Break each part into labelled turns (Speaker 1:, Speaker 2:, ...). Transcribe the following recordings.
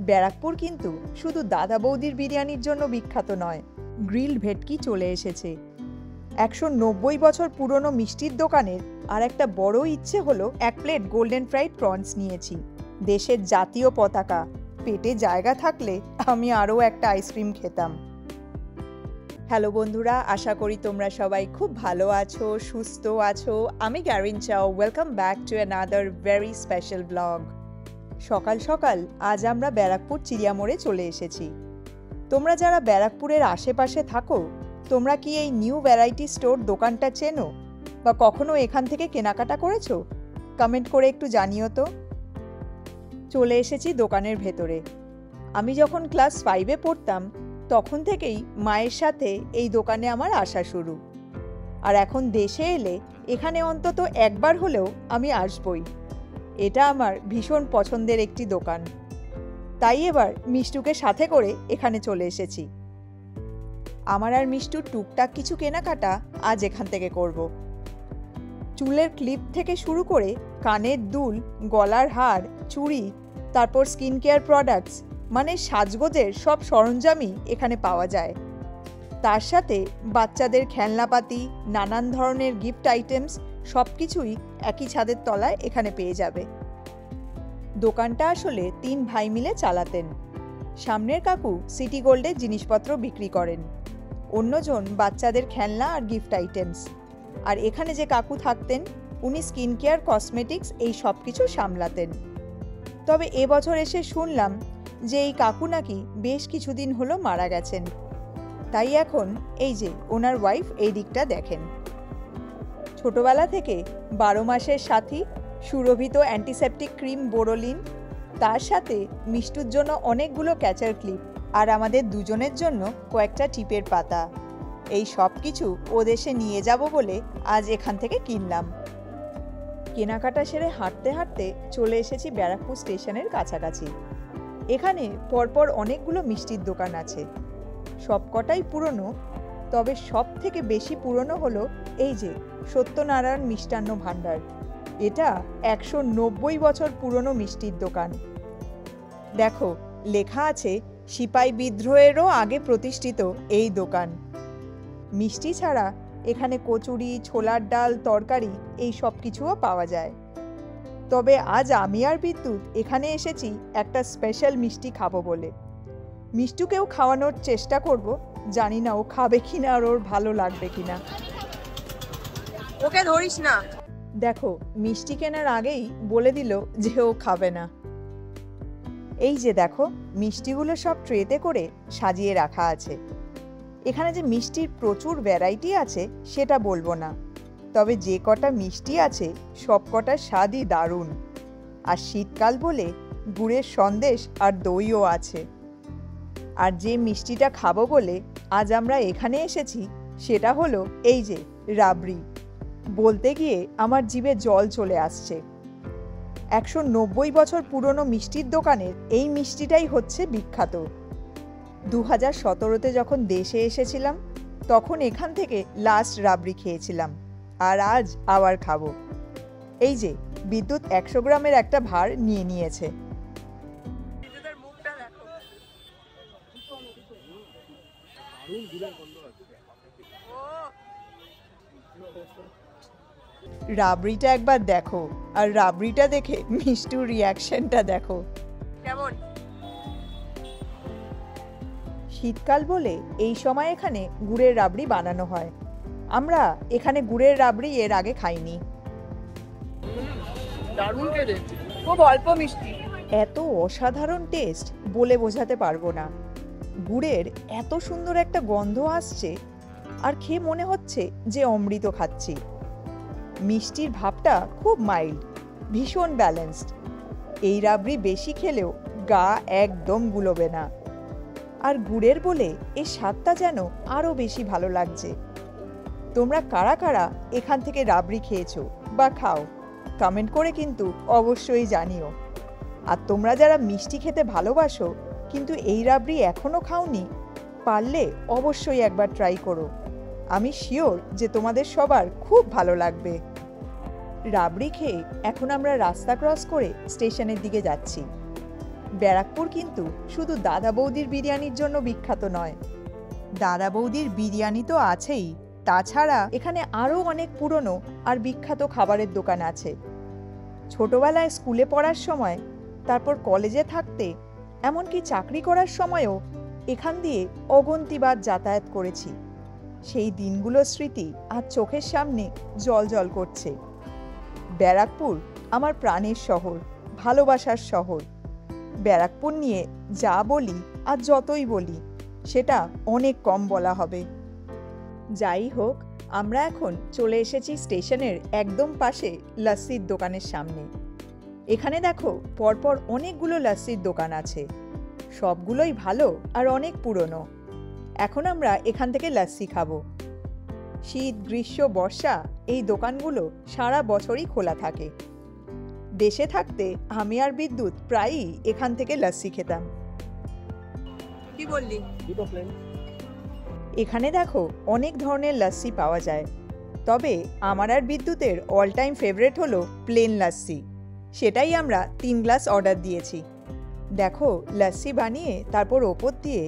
Speaker 1: ব্যারাকপুর কিন্তু শুধু দাদা বৌদির বিরিয়ানির জন্য বিখ্যাত নয়, গ্রিলড ভেটকি চলে এসেছে। 190 বছর পুরনো মিষ্টির দোকানের আর একটা বড় ইচ্ছে হলো 1 প্লেট গোল্ডেন ফ্রাইড প্রনস নিয়েছি। দেশের জাতীয় পতাকা, পেটে জায়গা থাকলে আমি আরও একটা আইসক্রিম খেতাম। হ্যালো বন্ধুরা, আশা করি তোমরা সবাই খুব ভালো আছো, সুস্থ আছো। আমি গ্যারিন চাও, welcome back to another very special blog. সকাল সকাল আজ আমরা ব্যারাকপুর চিড়িয়ামোড়ে চলে এসেছি। তোমরা যারা ব্যারাকপুরের আশেপাশে থাকো, তোমরা কি এই নিউ ভ্যারাইটি স্টোর দোকানটা চেনো বা কখনো এখান থেকে কেনাকাটা করেছো? কমেন্ট করে একটু জানিও তো। চলে এসেছি দোকানের ভেতরে। আমি যখন ক্লাস 5-এ পড়তাম তখন থেকেই মায়ের সাথে এই দোকানে আমার আসা শুরু। আর এখন দেশে এলে এখানে অন্তত একবার হলেও আমি আসবই। এটা আমার ভীষণ পছন্দের একটি দোকান। তাই এবার মিষ্টুকে সাথে করে এখানে চলে এসেছি। আমার আর মিষ্টুর টুকটাক কিছু কেনাকাটা আজ এখান থেকে করব। চুলের ক্লিপ থেকে শুরু করে কানের দুল, গলার হার, চুড়ি, তারপর স্কিন কেয়ার প্রোডাক্টস, মানে সাজগোজের সব সরঞ্জামই এখানে পাওয়া যায়। তার সাথে বাচ্চাদের খেলনাপাতি, নানান ধরনের গিফট আইটেমস সব কিছুই একই ছাদের তলায় এখানে পেয়ে যাবে। দোকানটা আসলে 3 ভাই মিলে চালাতেন। সামনের কাকু সিটি গোল্ডের জিনিসপত্র বিক্রি করেন, অন্যজন বাচ্চাদের খেলনা আর গিফট আইটেমস, আর এখানে যে কাকু থাকতেন উনি স্কিন কেয়ার, কসমেটিক্স এই সব কিছু সামলাতেন। তবে এবছর এসে শুনলাম যে এই কাকু নাকি বেশ কিছুদিন হলো মারা গেছেন। তাই এখন এই যে ওনার ওয়াইফ এই দিকটা দেখেন। ছোটবেলা থেকে 12 মাসের সাথী, সুরভিত অ্যান্টিসেপটিক ক্রিম বোরোলিন, তার সাথে মিষ্টুর জন্য অনেকগুলো ক্যাচার ক্লিপ, আর আমাদের দুজনের জন্য কয়েকটা টিপের পাতা। এই সব কিছু ও দেশে নিয়ে যাব বলে আজ এখান থেকে কিনলাম। কেনাকাটা সেরে হাঁটতে হাঁটতে চলে এসেছি ব্যারাকপুর স্টেশনের কাছাকাছি। এখানে পরপর অনেকগুলো মিষ্টির দোকান আছে, সবকটাই পুরনো। তবে সব থেকে বেশি পুরনো হলো এই যে সত্যনারায়ণ মিষ্টান্ন ভাণ্ডার। এটা 190 বছর পুরনো মিষ্টির দোকান। দেখো, লেখা আছে সিপাই বিদ্রোহেরও আগে প্রতিষ্ঠিত এই দোকান। মিষ্টি ছাড়া এখানে কচুরি, ছোলার ডাল, তরকারি এই সব কিছুও পাওয়া যায়। তবে আজ আমি আর বিদ্যুৎ এখানে এসেছি একটা স্পেশাল মিষ্টি খাবো বলে। মিষ্টুকেও খাওয়ানোর চেষ্টা করব, জানি না ও খাবে কিনা আর ওর ভালো লাগবে কিনা।
Speaker 2: ওকে ধরিস না।
Speaker 1: দেখো, মিষ্টি কেনার আগেই বলে দিল যে ও খাবে না। এই যে দেখো, মিষ্টিগুলো সব ট্রেতে করে সাজিয়ে রাখা আছে। এখানে যে মিষ্টির প্রচুর ভ্যারাইটি আছে সেটা বলবো না, তবে যে কটা মিষ্টি আছে সব কটার স্বাদই দারুণ। আর শীতকাল বলে গুড়ের সন্দেশ আর দইও আছে। আর যে মিষ্টিটা খাবো বলে আজ আমরা এখানে এসেছি সেটা হলো এই যে রাবড়ি। বলতে গিয়ে আমার জিভে জল চলে আসছে। 190 বছর পুরনো মিষ্টির দোকানের এই মিষ্টিটাই হচ্ছে বিখ্যাত। 2017-তে যখন দেশে এসেছিলাম তখন এখান থেকে লাস্ট রাবড়ি খেয়েছিলাম, আর আজ আবার খাবো। এই যে বিদ্যুৎ 100 গ্রামের একটা ভার নিয়ে নিয়েছে। রাবড়িটা একবার দেখো, আর রাবড়িটা দেখে মিষ্টুর রিয়াকশনটা দেখো
Speaker 2: কেমন।
Speaker 1: শীতকাল বলে এই সময় এখানে গুড়ের রাবড়ি বানানো হয়। আমরা এখানে গুড়ের রাবড়ি এর আগে খাইনি।
Speaker 2: দারুণ খেতে, খুব অল্প মিষ্টি,
Speaker 1: এত অসাধারণ টেস্ট বলে বোঝাতে পারবো না। গুড়ের এত সুন্দর একটা গন্ধ আসছে, আর খেয়ে মনে হচ্ছে যে অমৃত খাচ্ছি। মিষ্টির ভাবটা খুব মাইল্ড, ভীষণ ব্যালেন্সড। এই রাবড়ি বেশি খেলেও গা একদম গুলোবে না। আর গুড়ের বলে এর স্বাদটা যেন আরও বেশি ভালো লাগছে। তোমরা কারা কারা এখান থেকে রাবড়ি খেয়েছো বা খাও, কমেন্ট করে কিন্তু অবশ্যই জানিও। আর তোমরা যারা মিষ্টি খেতে ভালোবাসো কিন্তু এই রাবড়ি এখনও খাওনি, পারলে অবশ্যই একবার ট্রাই করো। আমি শিওর যে তোমাদের সবার খুব ভালো লাগবে। রাবড়ি খেয়ে এখন আমরা রাস্তা ক্রস করে স্টেশনের দিকে যাচ্ছি। ব্যারাকপুর কিন্তু শুধু দাদা বৌদির বিরিয়ানির জন্য বিখ্যাত নয়। দাদা বৌদির বিরিয়ানি তো আছেই, তাছাড়া এখানে আরও অনেক পুরনো আর বিখ্যাত খাবারের দোকান আছে। ছোটবেলায় স্কুলে পড়ার সময়, তারপর কলেজে থাকতে, এমনকি চাকরি করার সময়ও এখান দিয়ে অগন্তিবার যাতায়াত করেছি। সেই দিনগুলোর স্মৃতি আর চোখের সামনে জ্বলজ্বল করছে। ব্যারাকপুর আমার প্রাণের শহর, ভালোবাসার শহর। ব্যারাকপুর নিয়ে যা বলি আর যতই বলি সেটা অনেক কম বলা হবে। যাই হোক, আমরা এখন চলে এসেছি স্টেশনের একদম পাশে লস্যির দোকানের সামনে। এখানে দেখো পরপর অনেকগুলো লস্যির দোকান আছে, সবগুলোই ভালো আর অনেক পুরনো। এখন আমরা এখান থেকে লস্যি খাবো। শীত, গ্রীষ্ম, বর্ষা এই দোকানগুলো সারা বছরই খোলা থাকে। দেশে থাকতে আমি আর বিদ্যুৎ প্রায়ই এখান থেকে লস্যি খেতাম।
Speaker 2: কি বললি?
Speaker 1: এখানে দেখো অনেক ধরনের লস্যি পাওয়া যায়, তবে আমার আর বিদ্যুতের অল টাইম ফেভারিট হলো প্লেন লস্যি। সেটাই আমরা 3 গ্লাস অর্ডার দিয়েছি। দেখো লস্যি বানিয়ে তারপর ওপর দিয়ে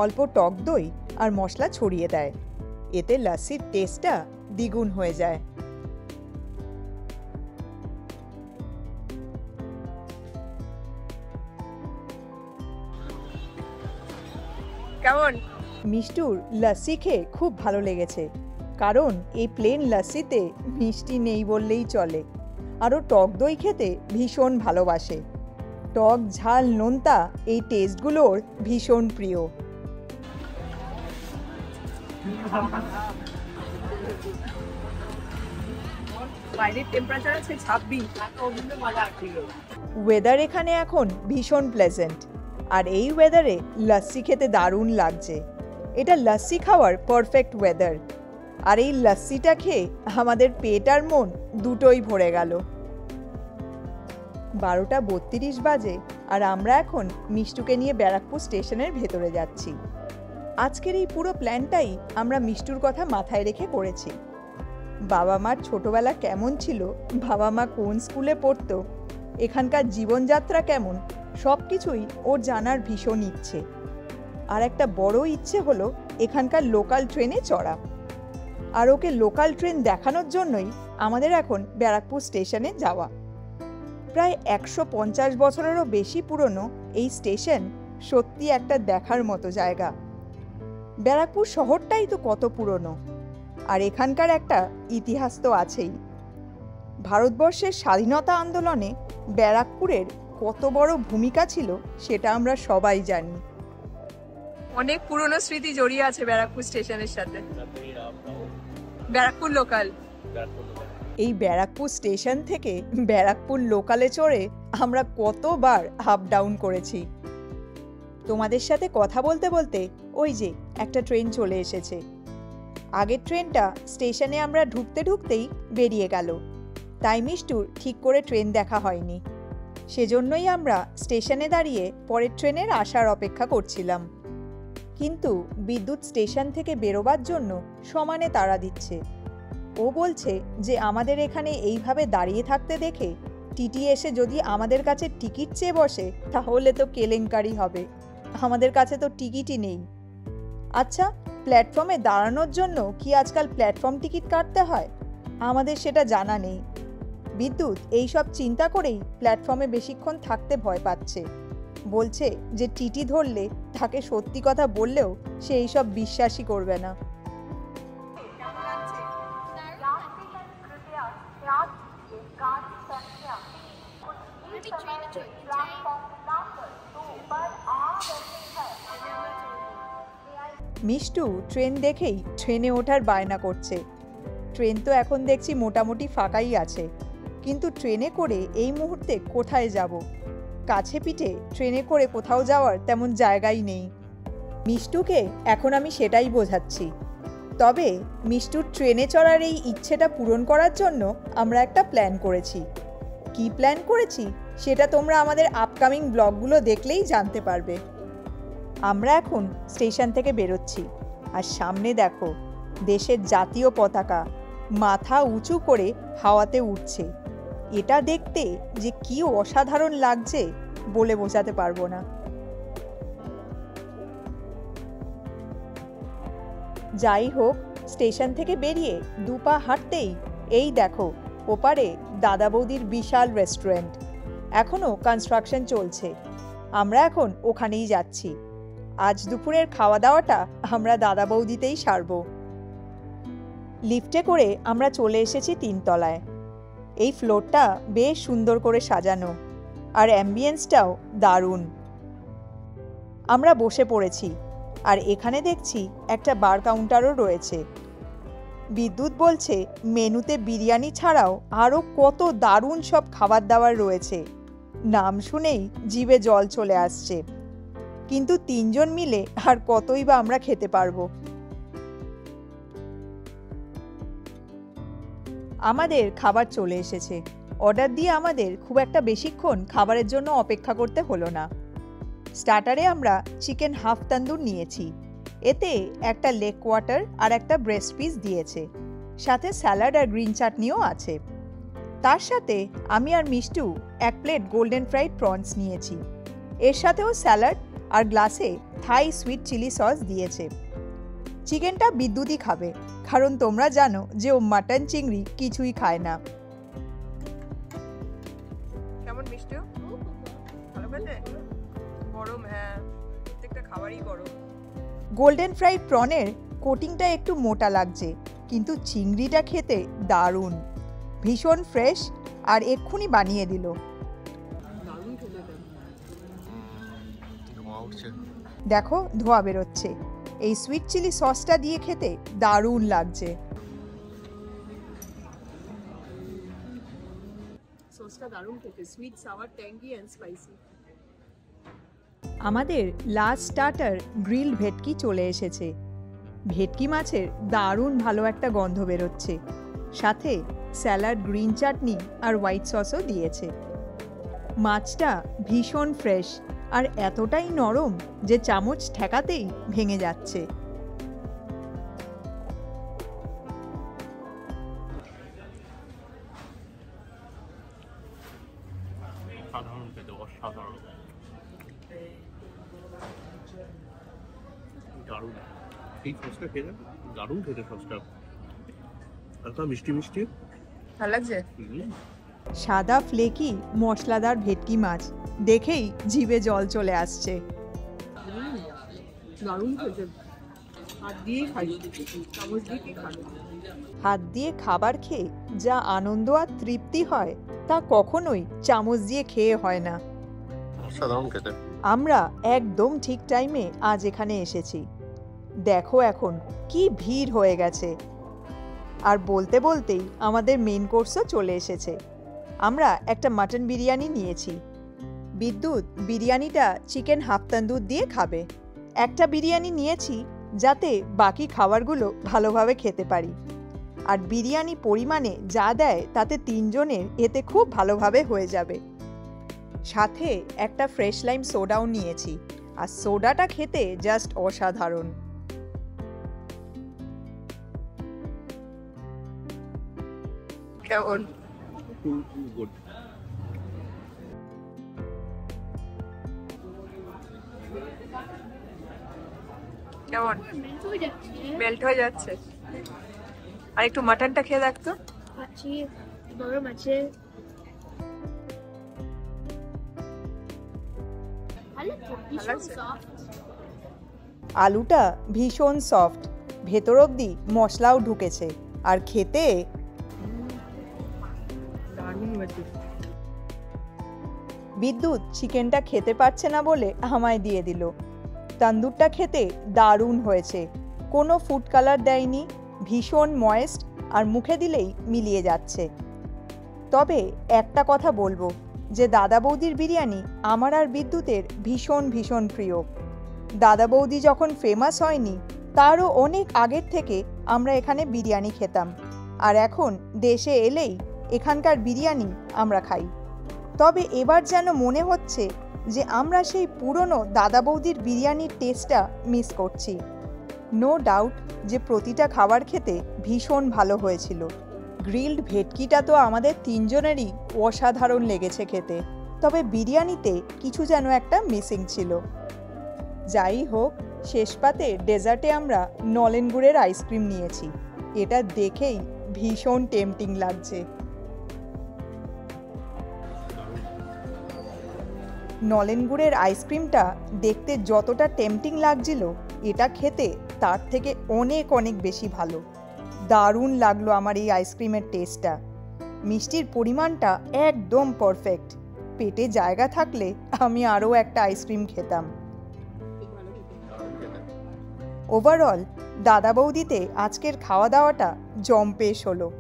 Speaker 1: অল্প টক দই আর মশলা ছড়িয়ে দেয়, এতে লস্যির টেস্টটা দ্বিগুণ হয়ে যায়।
Speaker 2: কেমন?
Speaker 1: মিষ্টুর লস্যি খেয়ে খুব ভালো লেগেছে, কারণ এই প্লেন লস্যিতে মিষ্টি নেই বললেই চলে। আরও টক দই খেতে ভীষণ ভালোবাসে। টক, ঝাল, নোনতা এই টেস্টগুলোর ভীষণ প্রিয়।
Speaker 2: বাইরের টেম্পারেচার আছে 26।
Speaker 1: ওয়েদার এখানে এখন ভীষণ প্লেজেন্ট, আর এই ওয়েদারে লস্যি খেতে দারুণ লাগছে। এটা লস্যি খাওয়ার পারফেক্ট ওয়েদার, আর এই লস্যিটা খেয়ে আমাদের পেট আর মন দুটোই ভরে গেল। 12:32 বাজে, আর আমরা এখন মিষ্টুকে নিয়ে ব্যারাকপুর স্টেশনের ভেতরে যাচ্ছি। আজকের এই পুরো প্ল্যানটাই আমরা মিষ্টুর কথা মাথায় রেখে করেছি। বাবা মার ছোটবেলা কেমন ছিল, বাবা মা কোন স্কুলে পড়তো, এখানকার জীবনযাত্রা কেমন, সব কিছুই ওর জানার ভীষণ ইচ্ছে। আর একটা বড় ইচ্ছে হলো এখানকার লোকাল ট্রেনে চড়া। আর ওকে লোকাল ট্রেন দেখানোর জন্যই আমাদের এখন ব্যারাকপুর স্টেশনে যাওয়া। প্রায় 150 বছরেরও বেশি পুরনো এই স্টেশন সত্যি একটা দেখার মতো জায়গা। ব্যারাকপুর শহরটাই তো কত পুরনো, আর এখানকার একটা ইতিহাস তো আছেই। ভারতবর্ষের স্বাধীনতা আন্দোলনে ব্যারাকপুরের কত বড় ভূমিকা ছিল সেটা আমরা সবাই জানি।
Speaker 2: অনেক পুরনো স্মৃতি জড়িয়ে আছে ব্যারাকপুর স্টেশনের সাথে। ব্যারাকপুর লোকাল।
Speaker 1: এই ব্যারাকপুর স্টেশন থেকে ব্যারাকপুর লোকালে চড়ে আমরা কতবার আপ ডাউন করেছি। তোমাদের সাথে কথা বলতে বলতে ওই যে একটা ট্রেন চলে এসেছে। আগের ট্রেনটা স্টেশনে আমরা ঢুকতে ঢুকতেই বেরিয়ে গেল, তাই মিষ্টুর ঠিক করে ট্রেন দেখা হয়নি। সেজন্যই আমরা স্টেশনে দাঁড়িয়ে পরের ট্রেনের আসার অপেক্ষা করছিলাম। কিন্তু বিদ্যুৎ স্টেশন থেকে বেরোবার জন্য সমানে তাড়া দিচ্ছে। ও বলছে যে আমাদের এখানে এইভাবে দাঁড়িয়ে থাকতে দেখে টিটি এসে যদি আমাদের কাছে টিকিট চেয়ে বসে তাহলে তো কেলেঙ্কারি হবে। আমাদের কাছে তো টিকিটই নেই। আচ্ছা, প্ল্যাটফর্মে দাঁড়ানোর জন্য কি আজকাল প্ল্যাটফর্ম টিকিট কাটতে হয়? আমাদের সেটা জানা নেই। বিদ্যুৎ এইসব চিন্তা করেই প্ল্যাটফর্মে বেশিক্ষণ থাকতে ভয় পাচ্ছে। বলছে যে টিটি ধরলে তাকে সত্যি কথা বললেও সে এইসব বিশ্বাসই করবে না। মিষ্টু ট্রেন দেখেই ট্রেনে ওঠার বায়না করছে। ট্রেন তো এখন দেখছি মোটামুটি ফাঁকাই আছে, কিন্তু ট্রেনে করে এই মুহূর্তে কোথায় যাব? কাছে পিঠে ট্রেনে করে কোথাও যাওয়ার তেমন জায়গাই নেই। মিষ্টুকে এখন আমি সেটাই বোঝাচ্ছি। তবে মিষ্টুর ট্রেনে চড়ার এই ইচ্ছেটা পূরণ করার জন্য আমরা একটা প্ল্যান করেছি। কি প্ল্যান করেছি সেটা তোমরা আমাদের আপকামিং ব্লগগুলো দেখলেই জানতে পারবে। আমরা এখন স্টেশন থেকে বেরোচ্ছি, আর সামনে দেখো দেশের জাতীয় পতাকা মাথা উঁচু করে হাওয়াতে উঠছে। এটা দেখতে যে কি অসাধারণ লাগছে বলে বোঝাতে পারবো না। যাই হোক, স্টেশন থেকে বেরিয়ে 2 পা হাঁটতেই এই দেখো ওপারে দাদা বৌদির বিশাল রেস্টুরেন্ট। এখনো কনস্ট্রাকশন চলছে, আমরা এখন ওখানেই যাচ্ছি। আজ দুপুরের খাওয়া দাওয়াটা আমরা দাদা বৌদিতেই সারবো। লিফটে করে আমরা চলে এসেছি 3 তলায়। এই ফ্লোরটা বেশ সুন্দর করে সাজানো, আর অ্যাম্বিয়েন্সটাও দারুণ। আমরা বসে পড়েছি, আর এখানে দেখছি একটা বার কাউন্টারও রয়েছে। বিদ্যুৎ বলছে মেনুতে বিরিয়ানি ছাড়াও আরও কত দারুণ সব খাবার দাবার রয়েছে, নাম শুনেই জিভে জল চলে আসছে। কিন্তু 3 জন মিলে আর কতই বা আমরা খেতে পারবো। আমাদের খাবার চলে এসেছে। অর্ডার দিয়ে আমাদের খুব একটা বেশিক্ষণ খাবারের জন্য অপেক্ষা করতে হলো না। স্টার্টারে আমরা চিকেন হাফ তন্দুর নিয়েছি। এতে একটা লেগ কোয়ার্টার আর একটা ব্রেস্ট পিস দিয়েছে, সাথে স্যালাড আর গ্রিন চাটনিও আছে। তার সাথে আমি আর Mishtu 1 plate golden fried prawns নিয়েছি। এর সাথেও স্যালাড আর গ্লাসে থাই সুইট চিলি সস দিয়েছে। চিকেনটা বিদ্যুৎই খাবে, কারণ তোমরা জানো যে ও মাটন চিংড়ি কিছুই খায় না।
Speaker 2: কেমন মিষ্টি? ভালো খেলে? গরম, হ্যাঁ, প্রত্যেকটা খাবারই গরম।
Speaker 1: গোল্ডেন ফ্রাইড প্রনের কোটিংটা একটু মোটা লাগছে, কিন্তু চিংড়িটা খেতে দারুণ, ভীষণ ফ্রেশ, আর এক্ষুনি বানিয়ে দিল। দেখো ধোয়া বেরোচ্ছে। এই সুইট চিলি সসটা দিয়ে খেতে দারুণ লাগছে।
Speaker 2: সসটা দারুণ খেতে, sweet, sour, tangy and spicy.
Speaker 1: আমাদের লাস্ট স্টার্টার গ্রিলড ভেটকি চলে এসেছে। ভেটকি মাছের দারুণ ভালো একটা গন্ধ বেরোচ্ছে, সাথে স্যালাড, গ্রিন চাটনি আর হোয়াইট সসও দিয়েছে। মাছটা ভীষণ ফ্রেশ আর এতটাই নরম যে চামচ ঠেকাতেই ভেঙে যাচ্ছে।
Speaker 3: সাধারণ খেতে অসাধারণ, দারুণ। এই সসটা খেতে দারুণ খেতে, সসটা হালকা মিষ্টি মিষ্টি,
Speaker 2: ভালো লাগছে।
Speaker 1: সাদা ফ্লেকি মশলাদার ভেটকি মাছ দেখেই জিভে জল চলে আসছে।
Speaker 2: দারুণ খেতে, হাত দিয়ে খাই, চামচ দিয়ে কি খাবে?
Speaker 1: হাত দিয়ে খাবার খেয়ে যা আনন্দ আর তৃপ্তি হয় তা কখনোই চামচ দিয়ে খেয়ে হয় না।
Speaker 3: অসাধারণ খেতে।
Speaker 1: আমরা একদম ঠিক টাইমে আজ এখানে এসেছি। দেখো এখন কি ভিড় হয়ে গেছে। আর বলতে বলতেই আমাদের মেন কোর্সও চলে এসেছে। আমরা একটা মাটন বিরিয়ানি নিয়েছি। বিদ্যুৎ বিরিয়ানিটা চিকেন হাফ তন্দুর দিয়ে খাবে। একটা বিরিয়ানি নিয়েছি যাতে বাকি খাবারগুলো ভালোভাবে খেতে পারি। আর বিরিয়ানি পরিমাণে যা দেয় তাতে 3 জনের এতে খুব ভালোভাবে হয়ে যাবে। সাথে একটা ফ্রেশ লাইম সোডাও নিয়েছি, আর সোডাটা খেতে জাস্ট অসাধারণ।
Speaker 2: কেমন?
Speaker 3: গুড।
Speaker 2: কেমন? মেল্ট হয়ে যাচ্ছে। আর একটু মাটনটা খেয়ে দেখতো।
Speaker 4: গরম আছে।
Speaker 1: আলুটা ভীষণ সফট, ভেতর অবধি মশলাও ঢুকেছে, আর খেতে
Speaker 2: দারুণ হয়েছে।
Speaker 1: বিদ্যুৎ চিকেনটা খেতে পারছে না বলে আমায় দিয়ে দিল। তন্দুরটা খেতে দারুণ হয়েছে, কোনো ফুড কালার দেয়নি, ভীষণ ময়েস্ট, আর মুখে দিলেই মিলিয়ে যাচ্ছে। তবে একটা কথা বলবো যে দাদা বৌদির বিরিয়ানি আমার আর বিদ্যুতের ভীষণ ভীষণ প্রিয়। দাদা বৌদি যখন ফেমাস হয়নি তারও অনেক আগের থেকে আমরা এখানে বিরিয়ানি খেতাম, আর এখন দেশে এলেই এখানকার বিরিয়ানি আমরা খাই। তবে এবার যেন মনে হচ্ছে যে আমরা সেই পুরনো দাদা বৌদির বিরিয়ানির টেস্টটা মিস করছি। নো ডাউট যে প্রতিটা খাবার খেতে ভীষণ ভালো হয়েছিল। গ্রিলড ভেটকিটা তো আমাদের 3 জনেরই অসাধারণ লেগেছে খেতে। তবে বিরিয়ানিতে কিছু যেন একটা মিসিং ছিল। যাই হোক, শেষ পাতে ডেজার্টে আমরা নলেন গুড়ের আইসক্রিম নিয়েছি। এটা দেখেই ভীষণ টেম্পটিং লাগছে। নলেন গুড়ের আইসক্রিমটা দেখতে যতটা টেম্পটিং লাগছিল, এটা খেতে তার থেকে অনেক অনেক বেশি ভালো। দারুণ লাগলো আমার এই আইসক্রিমের টেস্টটা। মিষ্টির পরিমাণটা একদম পারফেক্ট। পেটে জায়গা থাকলে আমি আরও একটা আইসক্রিম খেতাম। ওভারঅল দাদা বৌদিতে আজকের খাওয়া দাওয়াটা জম্পেশ হলো।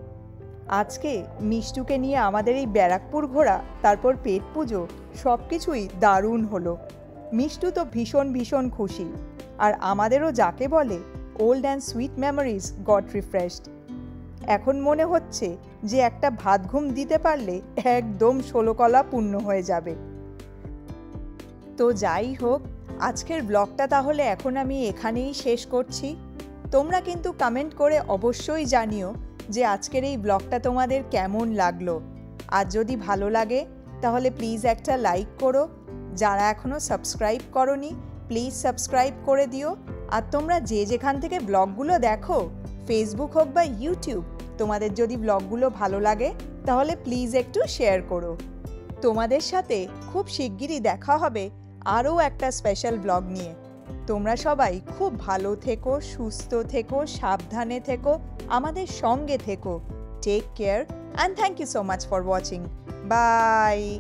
Speaker 1: আজকে মিষ্টুকে নিয়ে আমাদের এই ব্যারাকপুর ঘোরা, তারপর পেট পুজো, সব কিছুই দারুণ হলো। মিষ্টু তো ভীষণ ভীষণ খুশি, আর আমাদেরও যাকে বলে old and sweet memories goat refreshed. এখন মনে হচ্ছে যে একটা ভাত ঘুম দিতে পারলে একদম 16 কলা পূর্ণ হয়ে যাবে। তো যাই হোক, আজকের ব্লগটা তাহলে এখন আমি এখানেই শেষ করছি। তোমরা কিন্তু কমেন্ট করে অবশ্যই জানিও যে আজকের এই ব্লগটা তোমাদের কেমন লাগলো। আর যদি ভালো লাগে তাহলে প্লিজ একটা লাইক করো। যারা এখনও সাবস্ক্রাইব করোনি প্লিজ সাবস্ক্রাইব করে দিও। আর তোমরা যে যেখান থেকে ব্লগগুলো দেখো, ফেসবুক হোক বা ইউটিউব, তোমাদের যদি ব্লগগুলো ভালো লাগে তাহলে প্লিজ একটু শেয়ার করো। তোমাদের সাথে খুব শিগগিরই দেখা হবে আরও একটা স্পেশাল ব্লগ নিয়ে। তোমরা সবাই খুব ভালো থেকো, সুস্থ থেকো, সাবধানে থেকো, আমাদের সঙ্গে থেকো। Take care and thank you so much for watching. By.